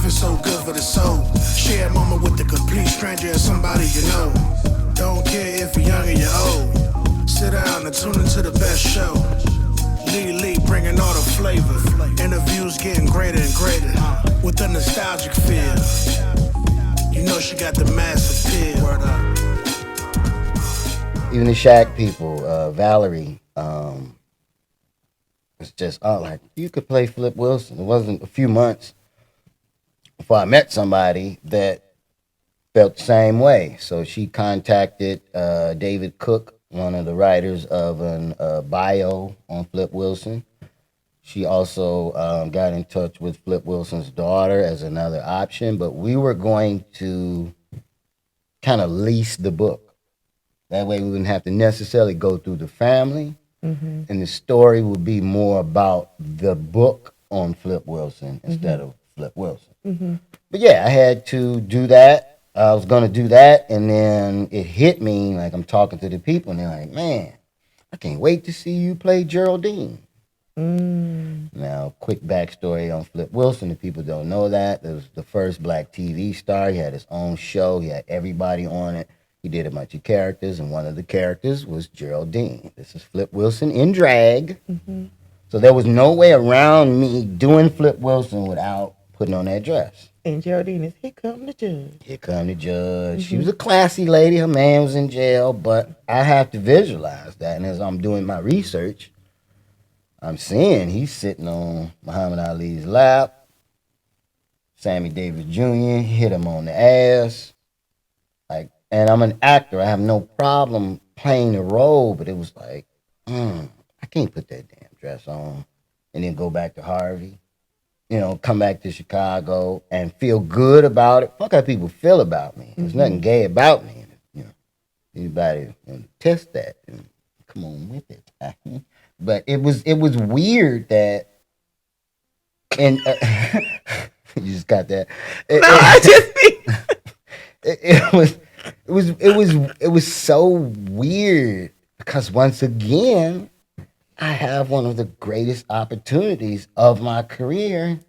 Life is so good for the soul. Share a moment with a complete stranger or somebody you know. Don't care if you're young or you're old. Sit down and tune into the best show. Lee bringing all the flavor. Interviews getting greater and greater. With a nostalgic feel. You know she got the mass appeal. Word up. Even the Shaq people, Valerie, it's just, oh, like, you could play Flip Wilson. It wasn't a few months before I met somebody that felt the same way. So she contacted David Cook, one of the writers of an bio on Flip Wilson. She also got in touch with Flip Wilson's daughter as another option, but we were going to kind of lease the book. That way we wouldn't have to necessarily go through the family, and the story would be more about the book on Flip Wilson instead of Flip Wilson. But yeah, I had to do that. I was going to do that, and then it hit me, like I'm talking to the people, and they're like, man, I can't wait to see you play Geraldine. Now, quick backstory on Flip Wilson, if people don't know that, it was the first black TV star. He had his own show. He had everybody on it. He did a bunch of characters, and one of the characters was Geraldine. This is Flip Wilson in drag. So there was no way around me doing Flip Wilson without putting on that dress. And Geraldine is, here come the judge. Here come the judge. She was a classy lady. Her man was in jail, but I have to visualize that. And as I'm doing my research, I'm seeing he's sitting on Muhammad Ali's lap. Sammy Davis Jr. hit him on the ass. Like, and I'm an actor. I have no problem playing the role, but it was like, I can't put that damn dress on and then go back to Harvey. You know, come back to Chicago and feel good about it. Fuck how people feel about me. There's nothing gay about me. You know, anybody test that and come on with it. But it was weird that, and you just got that. It was so weird because once again, I have one of the greatest opportunities of my career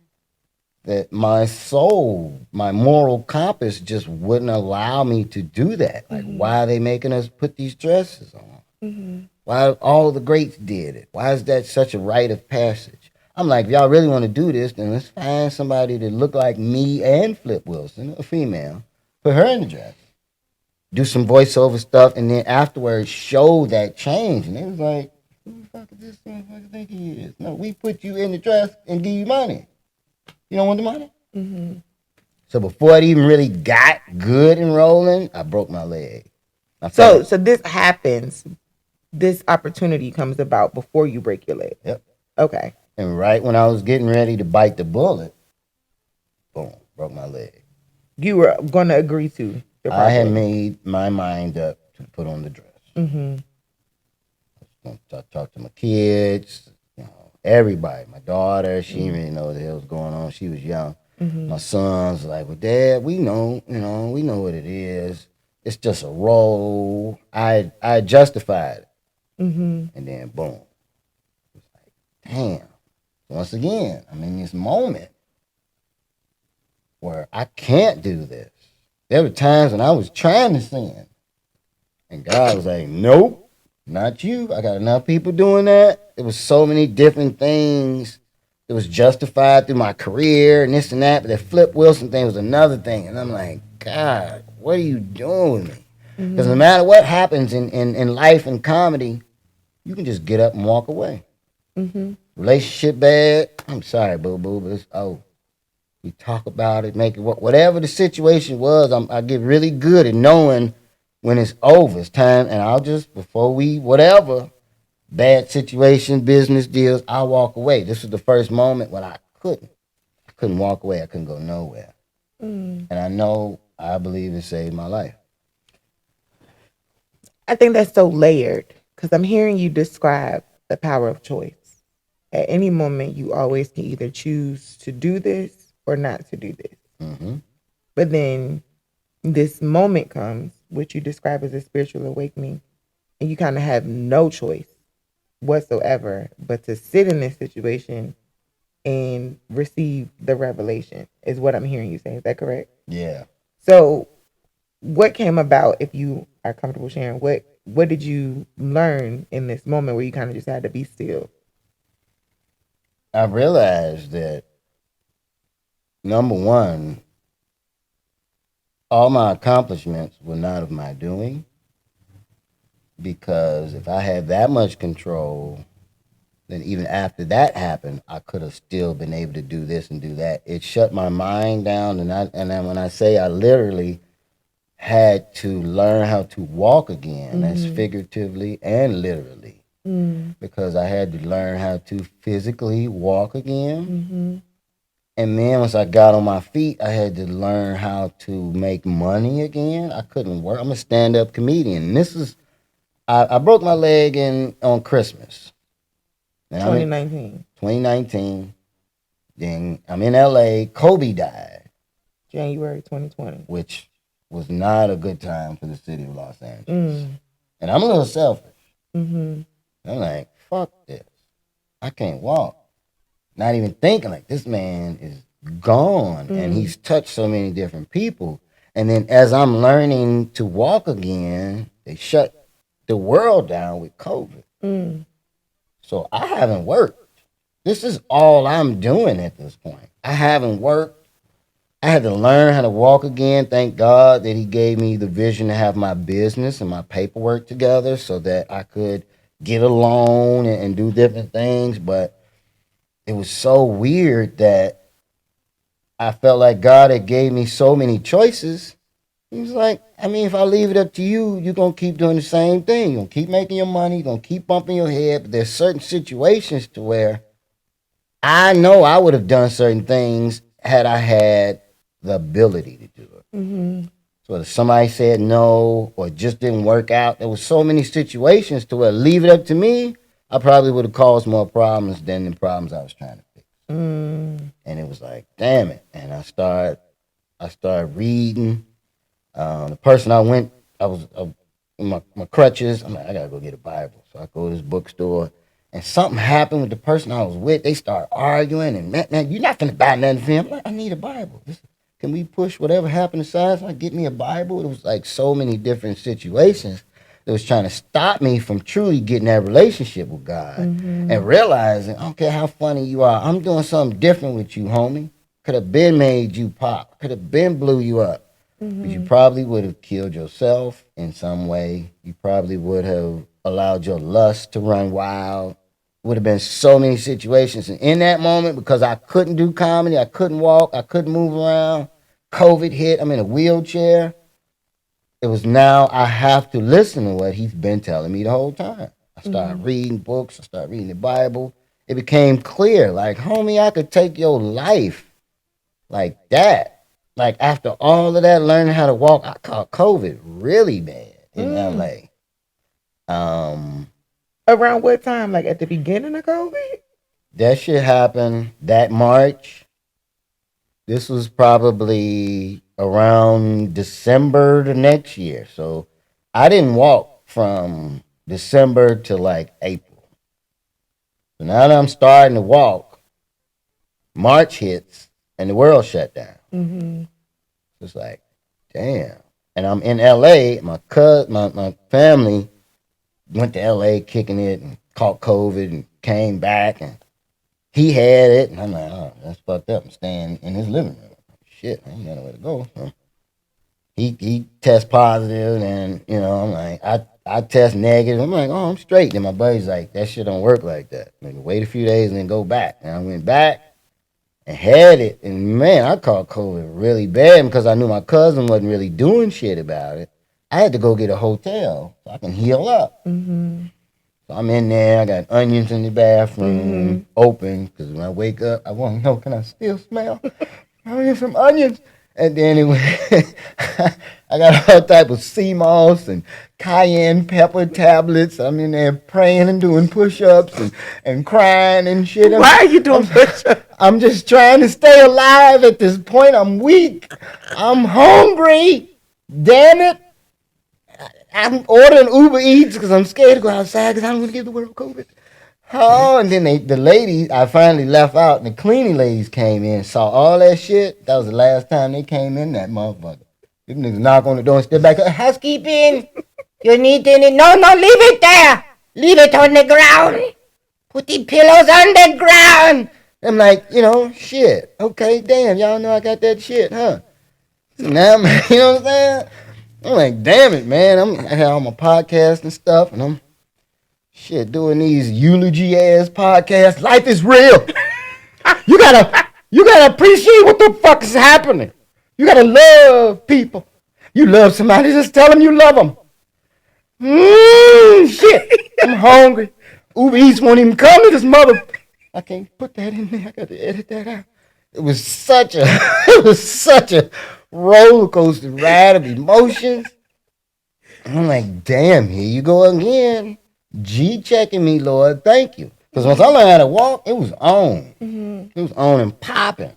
that my soul, my moral compass just wouldn't allow me to do that. Like, why are they making us put these dresses on? Why all the greats did it? Why is that such a rite of passage? I'm like, if y'all really want to do this, then let's find somebody that look like me and Flip Wilson, a female, put her in the dress. Do some voiceover stuff, and then afterwards show that change. And they was like, who the fuck is this motherfucker think he is? No, we put you in the dress and give you money. You don't want the money? So before it even really got good and rolling, I broke my leg. So this happens. This opportunity comes about before you break your leg. Yep. Okay. And right when I was getting ready to bite the bullet, boom, broke my leg. You were going to agree to. I had made my mind up to put on the dress. I talked to my kids, everybody. My daughter, she didn't really know what the hell was going on. She was young. My son's like, well, Dad, we know what it is. It's just a role. I justified it. And then boom. It was like, damn. Once again, I'm in this moment where I can't do this. There were times when I was trying to sin. And God was like, nope, not you. I got enough people doing that. There was so many different things that was justified through my career and this and that. But that Flip Wilson thing was another thing. And I'm like, God, what are you doing with me? Because no matter what happens in life and comedy, you can just get up and walk away. Relationship bad, I'm sorry, boo-boo, but it's we talk about it, make it work. Whatever the situation was, I get really good at knowing when it's over. It's time, and I'll just, before we, whatever, bad situation, business deals, I'll walk away. This was the first moment when I couldn't walk away. I couldn't go nowhere. And I believe it saved my life. I think that's so layered because I'm hearing you describe the power of choice. At any moment, you always can either choose to do this or not to do this. But then this moment comes, which you describe as a spiritual awakening, and you kind of have no choice whatsoever but to sit in this situation and receive the revelation, is what I'm hearing you say. Is that correct? Yeah. So what came about, if you are comfortable sharing, what did you learn in this moment where you kind of just had to be still? I realized that, number one, all my accomplishments were not of my doing, because if I had that much control, then even after that happened, I could have still been able to do this and do that. It shut my mind down, and then when I say I literally had to learn how to walk again, that's figuratively and literally, because I had to learn how to physically walk again. And then once I got on my feet, I had to learn how to make money again. I couldn't work. I'm a stand-up comedian. And this is I broke my leg on Christmas. And I'm in 2019, 2019. Then I'm in LA. Kobe died, January 2020. which was not a good time for the city of Los Angeles. And I'm a little selfish. I'm like, fuck this. I can't walk. Not even thinking, like, this man is gone and he's touched so many different people. And then as I'm learning to walk again, they shut the world down with COVID. So I haven't worked. This is all I'm doing at this point. I haven't worked. I had to learn how to walk again. Thank God that he gave me the vision to have my business and my paperwork together so that I could get a loan and do different things. But it was so weird that I felt like God had gave me so many choices. He was like, I mean, if I leave it up to you, you're going to keep doing the same thing. You're going to keep making your money. You're going to keep bumping your head. But there's certain situations to where I know I would have done certain things had I had the ability to do it. So if somebody said no or just didn't work out, there was so many situations to where leave it up to me, I probably would have caused more problems than the problems I was trying to fix. And it was like, damn it. And I started reading. The person I was in my crutches. I'm like, I gotta go get a Bible. So I go to this bookstore, and something happened with the person I was with. They start arguing, and man, you're not gonna buy nothing for him. I'm like, I need a Bible. Can we push whatever happened aside so I get me a Bible? It was like so many different situations that was trying to stop me from truly getting that relationship with God and realizing, I don't care how funny you are, I'm doing something different with you, homie. Could have been made you pop. Could have been blew you up. But you probably would have killed yourself in some way. You probably would have allowed your lust to run wild. Would have been so many situations. And in that moment, because I couldn't do comedy, I couldn't walk, I couldn't move around, COVID hit, I'm in a wheelchair. It was now I have to listen to what he's been telling me the whole time. I started reading books, I started reading the Bible. It became clear, like, homie, I could take your life like that. Like after all of that, learning how to walk, I caught COVID really bad in LA. Around what time? Like at the beginning of COVID? That shit happened that March. This was probably around December the next year. So I didn't walk from December to like April. So now that I'm starting to walk, March hits and the world shut down. It's like, damn. And I'm in LA. My family went to LA kicking it and caught COVID and came back and he had it. And I'm like, oh, that's fucked up. I'm staying in his living room. Shit, I ain't got nowhere to go. So he test positive and I'm like, I test negative. I'm like, oh, I'm straight. Then my buddy's like, that shit don't work like that. Like, wait a few days and then go back. And I went back and had it. And man, I caught COVID really bad because I knew my cousin wasn't really doing shit about it. I had to go get a hotel so I can heal up. So I'm in there. I got onions in the bathroom open because when I wake up, I want to know, can I still smell? I need some onions. And then I got all type of sea moss and cayenne pepper tablets. I'm in there praying and doing push-ups and crying and shit. Why are you doing push-ups? I'm just trying to stay alive at this point. I'm weak. I'm hungry. Damn it. I'm ordering Uber Eats because I'm scared to go outside because I don't want to give the world COVID. Oh, and then the ladies, I finally left out, and the cleaning ladies came in, saw all that shit. That was the last time they came in that motherfucker. Them niggas knock on the door and step back. Housekeeping, you need any? No, leave it there. Leave it on the ground. Put the pillows on the ground. I'm like, shit. Okay, damn, y'all know I got that shit, huh? So now, you know what I'm saying? I'm like, damn it, man. I had all my podcasts and stuff, and I'm doing these eulogy ass podcasts. Life is real. You gotta appreciate what the fuck is happening. You gotta love people. You love somebody, just tell them you love them. Shit. I'm hungry. Uber Eats won't even come to this mother. I can't put that in there. I got to edit that out. It was such a roller coaster ride of emotions. I'm like, damn, here you go again. G checking me, Lord. Thank you. Because once I learned how to walk, it was on. Mm-hmm. It was on and popping.